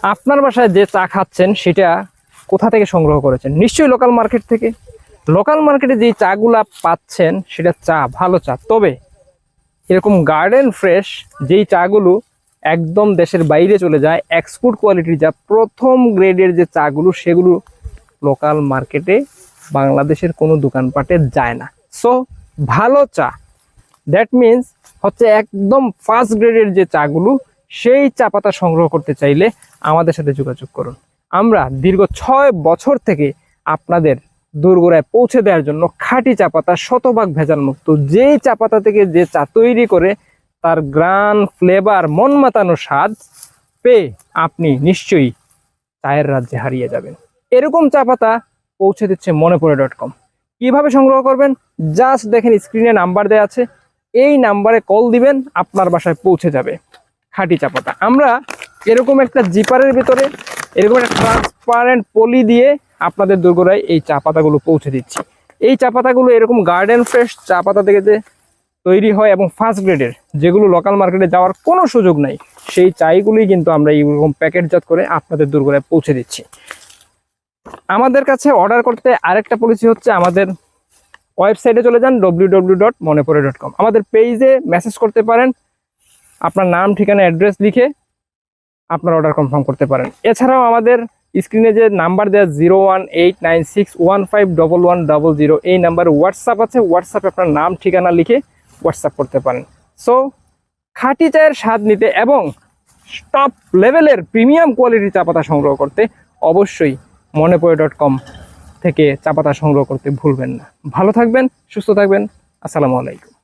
আপনার বাসায় যে চা খাচ্ছেন সেটা কোথা থেকে সংগ্রহ করেছেন? নিশ্চয়ই লোকাল মার্কেট থেকে। লোকাল মার্কেটে যে চাগুলা পাচ্ছেন সেটা চা, ভালো চা। তবে এরকম গার্ডেন ফ্রেশ যেই চাগুলো একদম দেশের বাইরে চলে যায়, এক্সপোর্ট কোয়ালিটির যা প্রথম গ্রেডের যে চাগুলো, সেগুলো লোকাল মার্কেটে বাংলাদেশের কোনো দোকানপাটে যায় না। সো ভালো চা, দ্যাট মিনস হচ্ছে একদম ফার্স্ট গ্রেডের যে চাগুলো, সেই চা পাতা সংগ্রহ করতে চাইলে আমাদের সাথে যোগাযোগ করুন। আমরা দীর্ঘ 6 বছর থেকে আপনাদের দোরগোড়ায় পৌঁছে দেওয়ার জন্য খাঁটি চা পাতা, শতভাগ ভেজাল মুক্ত, যেই চা পাতা থেকে যে চা তৈরি করে তার গ্রান ফ্লেভার, মন মাতানো স্বাদ পেয়ে আপনি নিশ্চয়ই চায়ের রাজ্যে হারিয়ে যাবেন। এরকম চা পাতা পৌঁছে দিচ্ছে মনেপড়ে.com। কিভাবে সংগ্রহ করবেন? জাস্ট দেখেন স্ক্রিনে নাম্বার দেওয়া আছে, এই নাম্বারে কল দিবেন, আপনার বাসায় পৌঁছে যাবে খাঁটি চা পাতা। আমরা এরকম একটা জিপারের ভিতরে এরকম একটা ট্রান্সপারেন্ট পলি দিয়ে আপনাদের দোরগোড়ায় এই চা পাতাগুলো পৌঁছে দিচ্ছি। এই চা পাতাগুলো এরকম গার্ডেন ফ্রেশ চা পাতা থেকে যে তৈরি হয় এবং ফার্স্ট গ্রেডের, যেগুলো লোকাল মার্কেটে যাওয়ার কোনো সুযোগ নাই, সেই চাইগুলোই কিন্তু আমরা এইরকম প্যাকেটজাত করে আপনাদের দোরগোড়ায় পৌঁছে দিচ্ছি। আমাদের কাছে অর্ডার করতে আরেকটা পলিসি হচ্ছে, আমাদের ওয়েবসাইটে চলে যান www.monepore.com। আমাদের পেজে মেসেজ করতে পারেন, আপনার নাম, ঠিকানা, অ্যাড্রেস লিখে আপনার অর্ডার কনফার্ম করতে পারেন। এছাড়াও আমাদের স্ক্রিনে যে নাম্বার দেওয়া 01896151100, এই নাম্বারে হোয়াটসঅ্যাপ আছে, হোয়াটসঅ্যাপে আপনার নাম ঠিকানা লিখে হোয়াটসঅ্যাপ করতে পারেন। সো খাঁটি চায়ের স্বাদ নিতে এবং টপ লেভেলের প্রিমিয়াম কোয়ালিটির চা পাতা সংগ্রহ করতে অবশ্যই monepore.com থেকে চা পাতা সংগ্রহ করতে ভুলবেন না। ভালো থাকবেন, সুস্থ থাকবেন। আসসালামু আলাইকুম।